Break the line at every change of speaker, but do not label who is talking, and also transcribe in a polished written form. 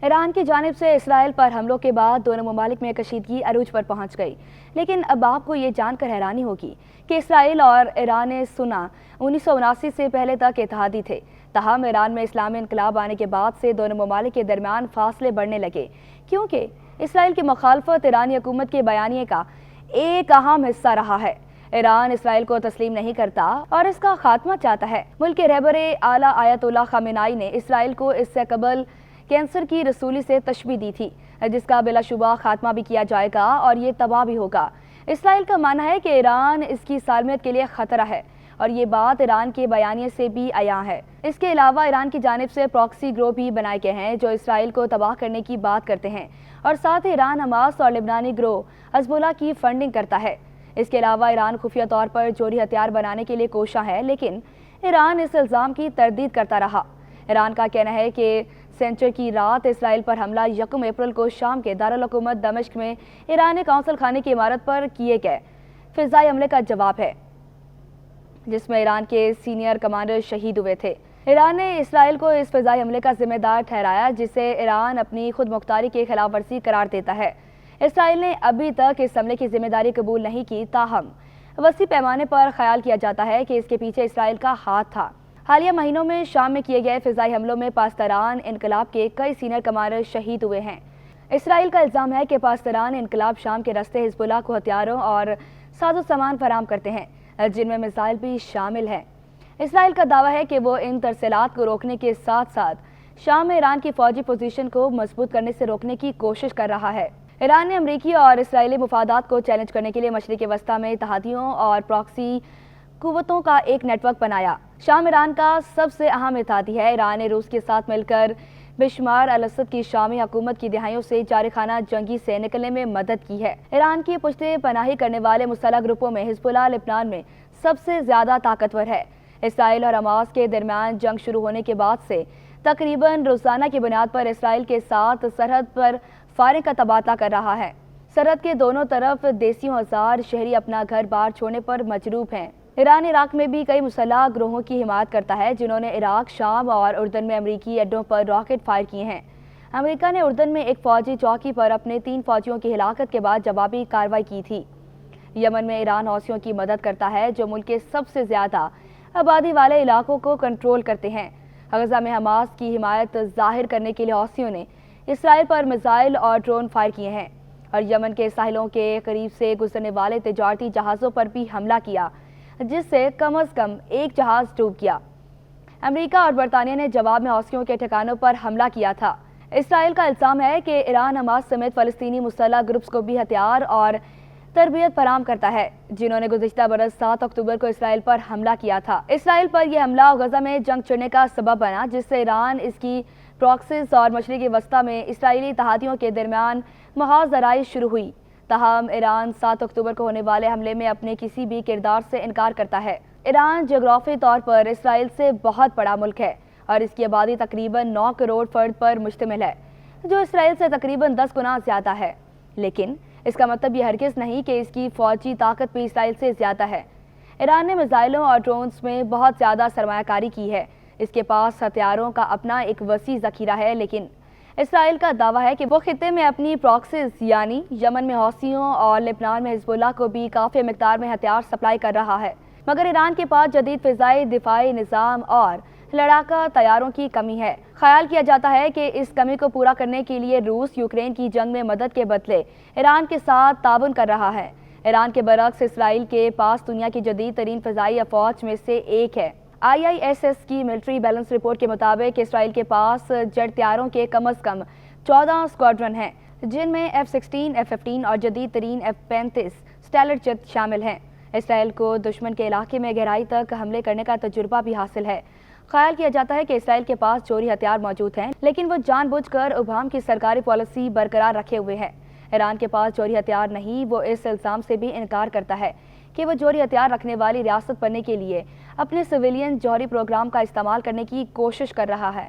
ایران کی جانب سے اسرائیل پر حملوں کے بعد دونوں ممالک میں کشیدگی عروج پر پہنچ گئی، لیکن اب آپ کو یہ جان کر حیرانی ہوگی کہ اسرائیل اور ایران 1979 سے پہلے تک اتحادی تھے۔ تاہم ایران میں اسلامی انقلاب آنے کے بعد سے دونوں ممالک کے درمیان فاصلے بڑھنے لگے، کیونکہ اسرائیل کی مخالفت ایرانی حکومت کے بیانیے کا ایک اہم حصہ رہا ہے۔ ایران اسرائیل کو تسلیم نہیں کرتا اور اس کا خاتمہ چاہتا ہے۔ ملک کے رہبر اعلیٰ آیت اللہ خامنائی نے اسرائیل کو اس سے قبل کینسر کی رسولی سے تشبیہ دی تھی، جس کا بلا شبہ خاتمہ بھی کیا جائے گا اور یہ تباہ بھی ہوگا۔ اسرائیل کا ماننا ہے کہ ایران اس کی سالمیت کے لیے خطرہ ہے اور یہ بات ایران کے بیانیے سے بھی عیاں ہے۔ اس کے علاوہ ایران کی جانب سے پراکسی گروہ بھی بنائے گئے ہیں جو اسرائیل کو تباہ کرنے کی بات کرتے ہیں اور ساتھ ہی ایران حماس اور لبنانی گروہ حزب اللہ کی فنڈنگ کرتا ہے۔ اس کے علاوہ ایران خفیہ طور پر جوہری ہتھیار بنانے کے لیے کوشاں ہے، لیکن ایران اس الزام کی تردید کرتا رہا۔ ایران کا کہنا ہے کہ سنچر کی رات اسرائیل پر حملہ 1 اپریل کو شام کے دارالحکومت دمشق میں ایرانی قونصل خانے کی عمارت پر کیے گئے فضائی حملے کا جواب ہے، جس میں ایران کے سینئر کمانڈر شہید ہوئے تھے۔ ایران نے اسرائیل کو اس فضائی حملے کا ذمہ دار ٹھہرایا، جسے ایران اپنی خود مختاری کی خلاف ورزی قرار دیتا ہے۔ اسرائیل نے ابھی تک اس حملے کی ذمہ داری قبول نہیں کی، تاہم وسیع پیمانے پر خیال کیا جاتا ہے کہ اس کے پیچھے اسرائیل کا ہاتھ تھا۔ حالیہ مہینوں میں شام میں کیے گئے فضائی حملوں میں پاسداران انقلاب کے کئی سینئر کمانڈر شہید ہوئے ہیں۔ اسرائیل کا الزام ہے کہ پاسداران انقلاب شام کے راستے حزب اللہ کو ہتھیاروں اور ساز و سامان فراہم کرتے ہیں، جن میں میزائل بھی شامل ہیں۔ اسرائیل کا دعویٰ ہے کہ وہ ان ترسیلات کو روکنے کے ساتھ ساتھ شام میں ایران کی فوجی پوزیشن کو مضبوط کرنے سے روکنے کی کوشش کر رہا ہے۔ ایران نے امریکی اور اسرائیلی مفادات کو چیلنج کرنے کے لیے مشرق وسطیٰ میں اتحادیوں اور پراکسی قوتوں کا ایک نیٹ ورک بنایا۔ شام ایران کا سب سے اہم اتحادی ہے۔ ایران نے روس کے ساتھ مل کر بشار الاسد کی شامی حکومت کی دہائیوں سے جاری خانہ جنگی سے نکلنے میں مدد کی ہے۔ ایران کی پشت پناہی کرنے والے مسلح گروپوں میں حزب اللہ لبنان میں سب سے زیادہ طاقتور ہے۔ اسرائیل اور حماس کے درمیان جنگ شروع ہونے کے بعد سے تقریباً روزانہ کی بنیاد پر اسرائیل کے ساتھ سرحد پر فائرنگ کا تبادلہ کر رہا ہے۔ سرحد کے دونوں طرف دیسیوں ہزار شہری اپنا گھر بار چھوڑنے پر مجروح ہیں۔ ایران عراق میں بھی کئی مسلح گروہوں کی حمایت کرتا ہے، جنہوں نے عراق، شام اور اردن میں امریکی اڈوں پر راکٹ فائر کیے ہیں۔ امریکہ نے اردن میں ایک فوجی چوکی پر اپنے 3 فوجیوں کی ہلاکت کے بعد جوابی کارروائی کی تھی۔ یمن میں ایران حوثیوں کی مدد کرتا ہے، جو ملک کے سب سے زیادہ آبادی والے علاقوں کو کنٹرول کرتے ہیں۔ غزہ میں حماس کی حمایت ظاہر کرنے کے لیے حوثیوں نے اسرائیل پر میزائل اور ڈرون فائر کیے ہیں اور یمن کے ساحلوں کے قریب سے گزرنے والے تجارتی جہازوں پر بھی حملہ کیا، جس سے کم از کم ایک جہاز ڈوب گیا۔ امریکہ اور برطانیہ نے جواب میں حوثیوں کے ٹھکانوں پر حملہ کیا تھا۔ اسرائیل کا الزام ہے کہ ایران حماس سمیت فلسطینی مسلح گروپس کو بھی ہتھیار اور تربیت فراہم کرتا ہے، جنہوں نے گزشتہ برس 7 اکتوبر کو اسرائیل پر حملہ کیا تھا۔ اسرائیل پر یہ حملہ غزہ میں جنگ چھڑنے کا سبب بنا، جس سے ایران، اس کی پراکسیز اور مشرق وسطیٰ میں اسرائیلی اتحادیوں کے درمیان محاذ آرائش شروع ہوئی۔ تاہم ایران 7 اکتوبر کو ہونے والے حملے میں اپنے کسی بھی کردار سے انکار کرتا ہے۔ ایران جغرافی طور پر اسرائیل سے بہت بڑا ملک ہے اور اس کی آبادی تقریباً 9 کروڑ فرد پر مشتمل ہے، جو اسرائیل سے تقریباً 10 گنا زیادہ ہے۔ لیکن اس کا مطلب یہ ہرگز نہیں کہ اس کی فوجی طاقت بھی اسرائیل سے زیادہ ہے۔ ایران نے میزائلوں اور ڈرونز میں بہت زیادہ سرمایہ کاری کی ہے۔ اس کے پاس ہتھیاروں کا اپنا ایک وسیع ذخیرہ ہے، لیکن اسرائیل کا دعویٰ ہے کہ وہ خطے میں اپنی پراکسیز یعنی یمن میں حوثیوں اور لبنان میں حزب اللہ کو بھی کافی مقدار میں ہتھیار سپلائی کر رہا ہے، مگر ایران کے پاس جدید فضائی دفاعی نظام اور لڑاکا طیاروں کی کمی ہے۔ خیال کیا جاتا ہے کہ اس کمی کو پورا کرنے کے لیے روس یوکرین کی جنگ میں مدد کے بدلے ایران کے ساتھ تعاون کر رہا ہے۔ ایران کے برعکس اسرائیل کے پاس دنیا کی جدید ترین فضائی افواج میں سے ایک ہے۔ IISS کی ملٹری بیلنس رپورٹ کے مطابق اسرائیل کے پاس جیٹ طیاروں کے کم از کم 14 اسکواڈرن ہیں، جن میں F-16، F-15 اور جدید ترین F-35 اسٹیلر جیٹ شامل ہیں۔ اسرائیل کو دشمن کے علاقے میں گہرائی تک حملے کرنے کا تجربہ بھی حاصل ہے۔ خیال کیا جاتا ہے کہ اسرائیل کے پاس جوہری ہتھیار موجود ہیں، لیکن وہ جان بوجھ کر ابہام کی سرکاری پالیسی برقرار رکھے ہوئے ہے۔ ایران کے پاس جوہری ہتھیار نہیں، وہ اس الزام سے بھی انکار کرتا ہے کہ وہ جوہری ہتھیار رکھنے والی ریاست بننے کے لیے اپنے سویلین جوہری پروگرام کا استعمال کرنے کی کوشش کر رہا ہے۔